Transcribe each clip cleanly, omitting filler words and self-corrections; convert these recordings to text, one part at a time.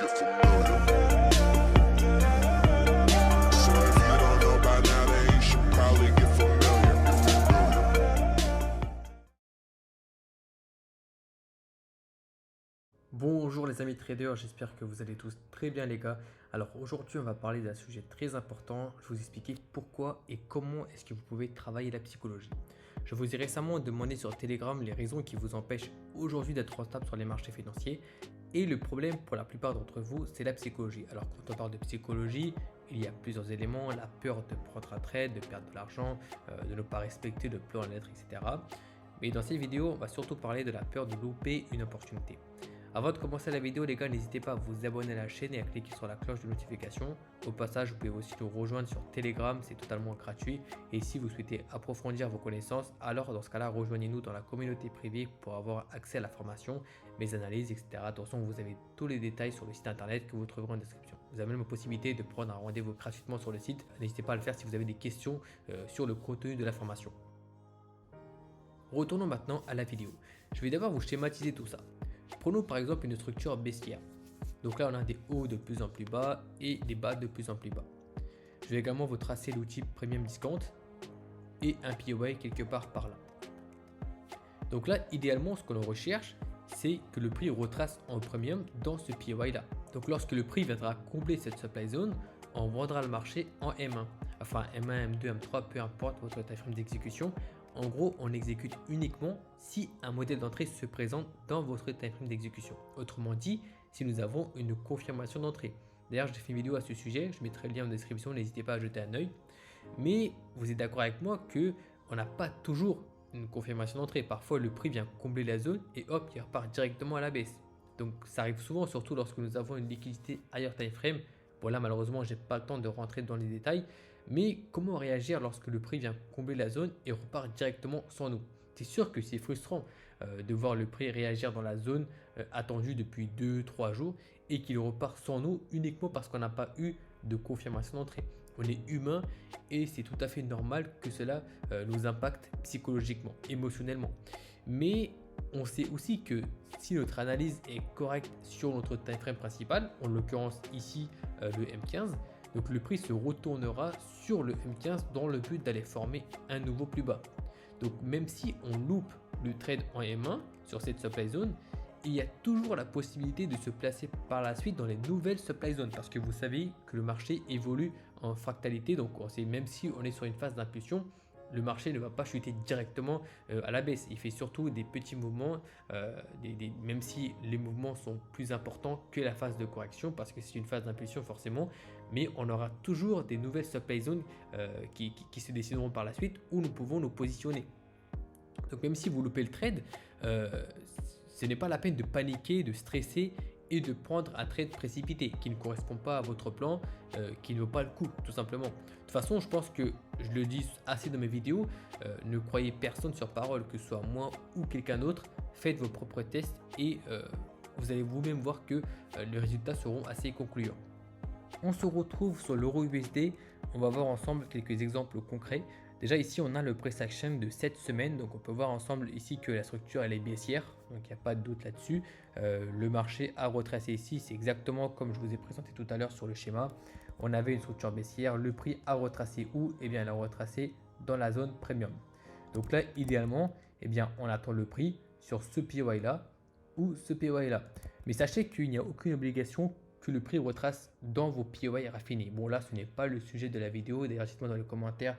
get familiar. So if you don't know by now, then you should probably get familiar. Bonjour les amis traders, j'espère que vous allez tous très bien les gars. Alors aujourd'hui on va parler d'un sujet très important, je vais vous expliquer pourquoi et comment est-ce que vous pouvez travailler la psychologie. Je vous ai récemment demandé sur Telegram les raisons qui vous empêchent aujourd'hui d'être rentable sur les marchés financiers. Et le problème pour la plupart d'entre vous, c'est la psychologie. Alors quand on parle de psychologie, il y a plusieurs éléments, la peur de prendre un trade, de perdre de l'argent, de ne pas respecter le plan à la lettre, etc. Mais dans cette vidéo, on va surtout parler de la peur de louper une opportunité. Avant de commencer la vidéo les gars, n'hésitez pas à vous abonner à la chaîne et à cliquer sur la cloche de notification. Au passage, vous pouvez aussi nous rejoindre sur Telegram, c'est totalement gratuit. Et si vous souhaitez approfondir vos connaissances, alors dans ce cas-là, rejoignez-nous dans la communauté privée pour avoir accès à la formation, mes analyses, etc. Attention, vous avez tous les détails sur le site internet que vous trouverez en description. Vous avez même la possibilité de prendre un rendez-vous gratuitement sur le site. N'hésitez pas à le faire si vous avez des questions sur le contenu de la formation. Retournons maintenant à la vidéo. Je vais d'abord vous schématiser tout ça. Prenons par exemple une structure baissière. Donc là, on a des hauts de plus en plus bas et des bas de plus en plus bas. Je vais également vous tracer l'outil Premium Discount et un POI quelque part par là. Donc là, idéalement, ce que l'on recherche, c'est que le prix retrace en premium dans ce POI là. Donc lorsque le prix viendra combler cette supply zone, on vendra le marché en M1. Enfin M1, M2, M3, peu importe votre timeframe d'exécution. En gros, on exécute uniquement si un modèle d'entrée se présente dans votre timeframe d'exécution. Autrement dit, si nous avons une confirmation d'entrée. D'ailleurs, j'ai fait une vidéo à ce sujet, je mettrai le lien en description, n'hésitez pas à jeter un œil. Mais vous êtes d'accord avec moi qu'on n'a pas toujours une confirmation d'entrée. Parfois, le prix vient combler la zone et hop, il repart directement à la baisse. Donc, ça arrive souvent, surtout lorsque nous avons une liquidité higher time frame. Bon, là, malheureusement, je n'ai pas le temps de rentrer dans les détails. Mais comment réagir lorsque le prix vient combler la zone et repart directement sans nous? C'est sûr que c'est frustrant de voir le prix réagir dans la zone attendue depuis 2-3 jours et qu'il repart sans nous uniquement parce qu'on n'a pas eu de confirmation d'entrée. On est humain et c'est tout à fait normal que cela nous impacte psychologiquement, émotionnellement. Mais on sait aussi que si notre analyse est correcte sur notre time frame principal, en l'occurrence ici le M15, donc le prix se retournera sur le M15 dans le but d'aller former un nouveau plus bas. Donc même si on loupe le trade en M1 sur cette supply zone, il y a toujours la possibilité de se placer par la suite dans les nouvelles supply zones parce que vous savez que le marché évolue en fractalité. Donc on sait, même si on est sur une phase d'impulsion, le marché ne va pas chuter directement à la baisse. Il fait surtout des petits mouvements, même si les mouvements sont plus importants que la phase de correction parce que c'est une phase d'impulsion forcément. Mais on aura toujours des nouvelles supply zones qui se décideront par la suite où nous pouvons nous positionner. Donc même si vous loupez le trade, ce n'est pas la peine de paniquer, de stresser et de prendre un trade précipité qui ne correspond pas à votre plan, qui ne vaut pas le coup tout simplement. De toute façon, je pense que je le dis assez dans mes vidéos, ne croyez personne sur parole, que ce soit moi ou quelqu'un d'autre. Faites vos propres tests et vous allez vous-même voir que les résultats seront assez concluants. On se retrouve sur l'euro USD, on va voir ensemble quelques exemples concrets. Déjà ici on a le price action de 7 semaines, donc on peut voir ensemble ici que la structure elle est baissière, donc il n'y a pas de doute là-dessus. Le marché a retracé ici, c'est exactement comme je vous ai présenté tout à l'heure sur le schéma. On avait une structure baissière, le prix a retracé où? Eh bien il a retracé dans la zone premium. Donc là idéalement, eh bien on attend le prix sur ce POI là ou ce POI là. Mais sachez qu'il n'y a aucune obligation que le prix retrace dans vos POI raffinés. Bon là ce n'est pas le sujet de la vidéo, d'ailleurs dites-moi dans les commentaires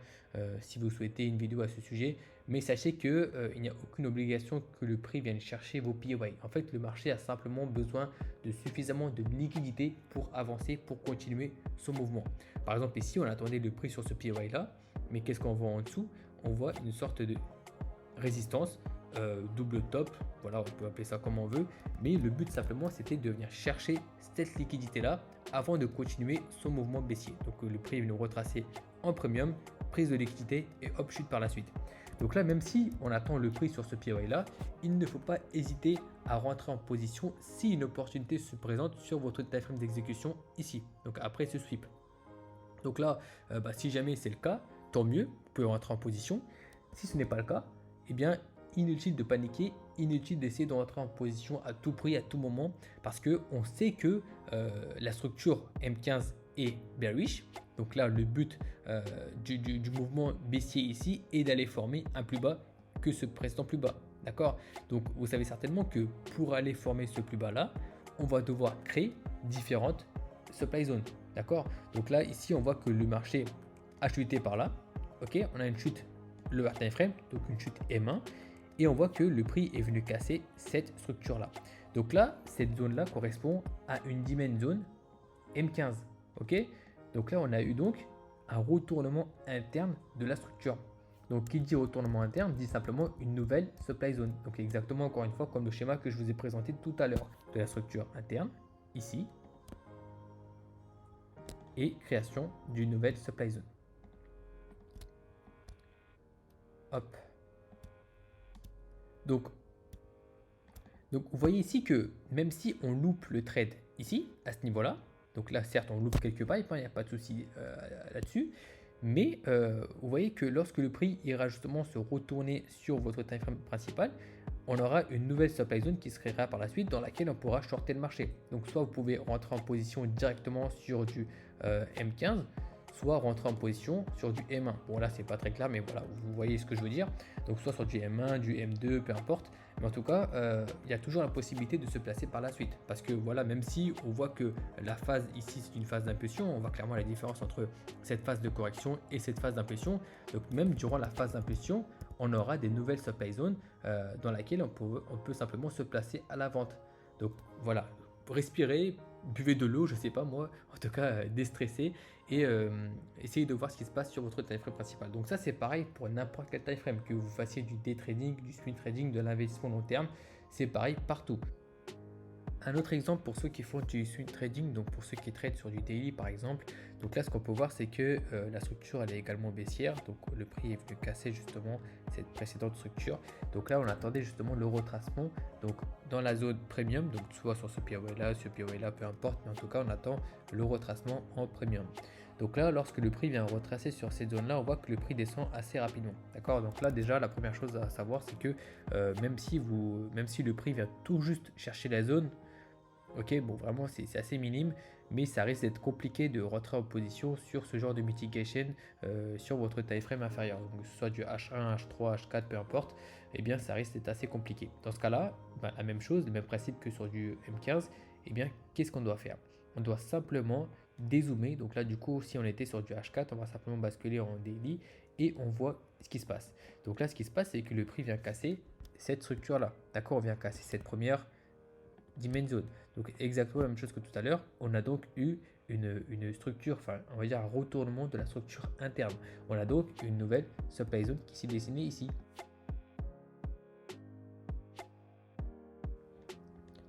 si vous souhaitez une vidéo à ce sujet, mais sachez qu'il n'y a aucune obligation que le prix vienne chercher vos POI. En fait le marché a simplement besoin de suffisamment de liquidité pour avancer, pour continuer son mouvement. Par exemple ici on attendait le prix sur ce POI là, mais qu'est-ce qu'on voit en dessous? On voit une sorte de résistance, double top, voilà, on peut appeler ça comme on veut, mais le but simplement c'était de venir chercher cette liquidité là avant de continuer son mouvement baissier. Donc le prix est venu retracer en premium, prise de liquidité et hop, chute par la suite. Donc là, même si on attend le prix sur ce POI là, il ne faut pas hésiter à rentrer en position si une opportunité se présente sur votre timeframe d'exécution ici, donc après ce sweep. Donc là, si jamais c'est le cas, tant mieux, vous pouvez rentrer en position. Si ce n'est pas le cas, eh bien inutile de paniquer, inutile d'essayer de rentrer en position à tout prix, à tout moment, parce qu'on sait que la structure M15 est bearish. Donc là, le but du mouvement baissier ici est d'aller former un plus bas que ce précédent plus bas. D'accord? Donc vous savez certainement que pour aller former ce plus bas là, on va devoir créer différentes supply zones. D'accord? Donc là, ici, on voit que le marché a chuté par là. Ok, on a une chute, le time frame, donc une chute M1, et on voit que le prix est venu casser cette structure là. Donc là, cette zone là correspond à une demand zone M15. Ok, donc là, on a eu donc un retournement interne de la structure. Donc, qui dit retournement interne dit simplement une nouvelle supply zone. Donc, exactement encore une fois comme le schéma que je vous ai présenté tout à l'heure de la structure interne ici et création d'une nouvelle supply zone. Hop. Donc, vous voyez ici que même si on loupe le trade ici, à ce niveau-là, donc là, certes, on loupe quelques pipes, il n'y a pas de souci là-dessus, mais vous voyez que lorsque le prix ira justement se retourner sur votre time frame principal, on aura une nouvelle supply zone qui se créera par la suite dans laquelle on pourra shorter le marché. Donc, soit vous pouvez rentrer en position directement sur du M15, soit rentrer en position sur du M1. Bon, là, c'est pas très clair, mais voilà, vous voyez ce que je veux dire. Donc, soit sur du M1, du M2, peu importe. Mais en tout cas, il y a toujours la possibilité de se placer par la suite. Parce que voilà, même si on voit que la phase ici, c'est une phase d'impulsion, on voit clairement la différence entre cette phase de correction et cette phase d'impulsion. Donc, même durant la phase d'impulsion, on aura des nouvelles supply zones dans laquelle on peut simplement se placer à la vente. Donc, voilà, respirez, buvez de l'eau, je sais pas moi, en tout cas déstressez et essayez de voir ce qui se passe sur votre time frame principal. Donc ça c'est pareil pour n'importe quel time frame, que vous fassiez du day trading, du swing trading, de l'investissement long terme, c'est pareil partout. Un autre exemple pour ceux qui font du swing trading, donc pour ceux qui tradent sur du daily par exemple, donc là ce qu'on peut voir c'est que la structure elle est également baissière, donc le prix est venu casser justement cette précédente structure. Donc là on attendait justement le retracement donc dans la zone premium, donc soit sur ce POI là, peu importe, mais en tout cas on attend le retracement en premium. Donc là, lorsque le prix vient retracer sur cette zone-là, on voit que le prix descend assez rapidement. D'accord? Donc là, déjà, la première chose à savoir, c'est que même si le prix vient tout juste chercher la zone, ok, bon, vraiment, c'est assez minime, mais ça risque d'être compliqué de rentrer en position sur ce genre de mitigation sur votre time frame inférieur. Donc, que ce soit du H1, H3, H4, peu importe, eh bien, ça risque d'être assez compliqué. Dans ce cas-là, la même chose, le même principe que sur du M15, eh bien, qu'est-ce qu'on doit faire? On doit simplement dézoomer. Donc là, du coup, si on était sur du H4, on va simplement basculer en daily et on voit ce qui se passe. Donc là, ce qui se passe, c'est que le prix vient casser cette structure-là. D'accord? On vient casser cette première demand zone. Donc exactement la même chose que tout à l'heure. On a donc eu une structure, enfin on va dire un retournement de la structure interne. On a donc une nouvelle supply zone qui s'est dessinée ici.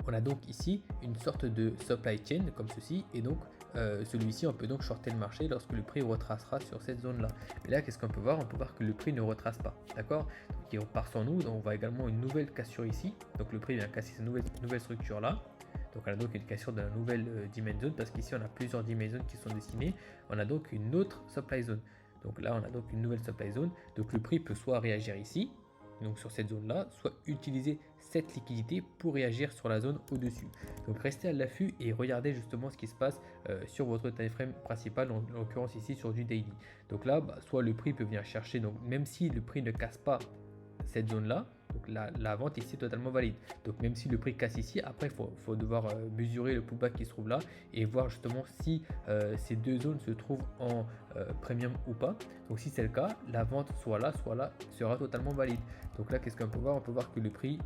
On a donc ici une sorte de supply chain comme ceci, et donc celui-ci on peut donc shorter le marché lorsque le prix retracera sur cette zone là. Mais là qu'est-ce qu'on peut voir? On peut voir que le prix ne retrace pas, d'accord? Donc il repart sans nous, donc on voit également une nouvelle cassure ici, donc le prix vient casser cette nouvelle structure là. Donc on a donc une cassure de la nouvelle demand zone, parce qu'ici on a plusieurs demand zones qui sont dessinées. On a donc une autre supply zone. Donc là on a donc une nouvelle supply zone, donc le prix peut soit réagir ici, donc sur cette zone là, soit utiliser cette liquidité pour réagir sur la zone au-dessus. Donc restez à l'affût et regardez justement ce qui se passe sur votre time frame principal, en l'occurrence ici sur du daily. Donc là, soit le prix peut venir chercher, donc même si le prix ne casse pas cette zone là, donc la vente ici est totalement valide. Donc même si le prix casse ici, après il faut devoir mesurer le pullback qui se trouve là et voir justement si ces deux zones se trouvent en premium ou pas. Donc si c'est le cas, la vente soit là sera totalement valide. Donc là qu'est-ce qu'on peut voir? On peut voir que le prix,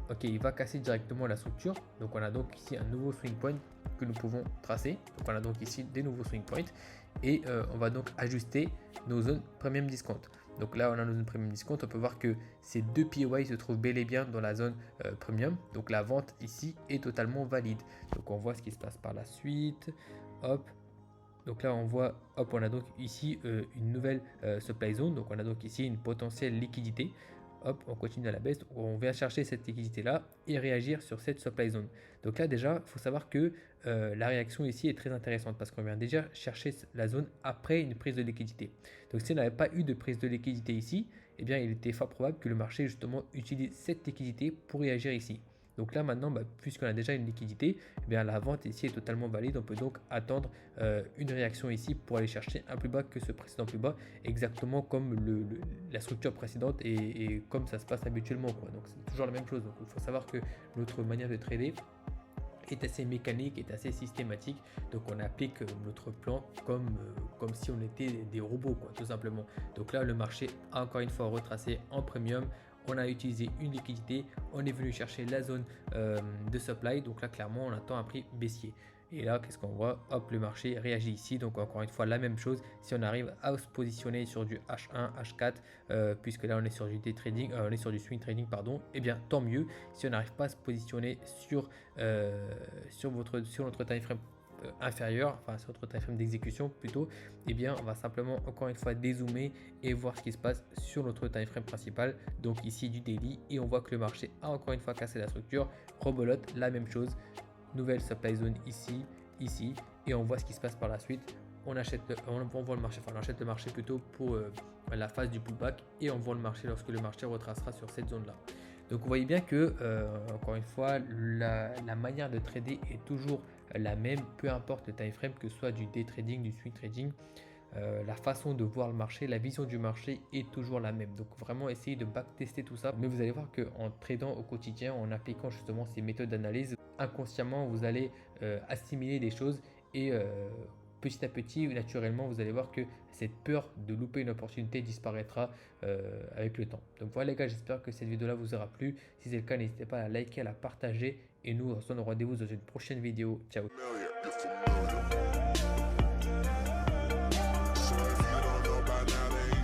ok, il va casser directement la structure. Donc on a donc ici un nouveau swing point que nous pouvons tracer. Donc on a donc ici des nouveaux swing points et on va donc ajuster nos zones premium discount. Donc là on a nos zones premium discount, on peut voir que ces deux POI se trouvent bel et bien dans la zone premium. Donc la vente ici est totalement valide. Donc on voit ce qui se passe par la suite. Hop. Donc là on voit, hop, on a donc ici une nouvelle supply zone. Donc on a donc ici une potentielle liquidité. Hop, on continue à la baisse, donc on vient chercher cette liquidité là et réagir sur cette supply zone. Donc là déjà, il faut savoir que la réaction ici est très intéressante parce qu'on vient déjà chercher la zone après une prise de liquidité. Donc si on n'avait pas eu de prise de liquidité ici, eh bien, il était fort probable que le marché justement utilise cette liquidité pour réagir ici. Donc là maintenant, puisqu'on a déjà une liquidité, eh bien, la vente ici est totalement valide. On peut donc attendre une réaction ici pour aller chercher un plus bas que ce précédent plus bas, exactement comme la structure précédente et comme ça se passe habituellement, quoi. Donc c'est toujours la même chose. Donc il faut savoir que notre manière de trader est assez mécanique, est assez systématique. Donc on applique notre plan comme si on était des robots, quoi, tout simplement. Donc là, le marché a encore une fois retracé en premium. On a utilisé une liquidité, on est venu chercher la zone de supply. Donc là, clairement, on attend un prix baissier. Et là, qu'est-ce qu'on voit? Hop, le marché réagit ici. Donc encore une fois, la même chose. Si on arrive à se positionner sur du H1, H4, puisque là on est sur du day trading, on est sur du swing trading, pardon, eh bien tant mieux. Si on n'arrive pas à se positionner sur notre time frame inférieur, enfin sur notre time frame d'exécution plutôt, eh bien on va simplement encore une fois dézoomer et voir ce qui se passe sur notre time frame principal, donc ici du daily, et on voit que le marché a encore une fois cassé la structure, rebelote, la même chose, nouvelle supply zone ici, ici, et on voit ce qui se passe par la suite. On achète, on vend le marché, enfin on achète le marché plutôt pour la phase du pullback, et on vend le marché lorsque le marché retracera sur cette zone là. Donc vous voyez bien que encore une fois la manière de trader est toujours la même, peu importe le time frame, que ce soit du day trading, du swing trading. La façon de voir le marché, la vision du marché est toujours la même. Donc vraiment essayez de backtester tout ça. Mais vous allez voir qu'en tradant au quotidien, en appliquant justement ces méthodes d'analyse, inconsciemment vous allez assimiler des choses et petit à petit, naturellement, vous allez voir que cette peur de louper une opportunité disparaîtra avec le temps. Donc voilà les gars, j'espère que cette vidéo-là vous aura plu. Si c'est le cas, n'hésitez pas à la liker, à la partager. Et nous, on se donne rendez-vous dans une prochaine vidéo. Ciao.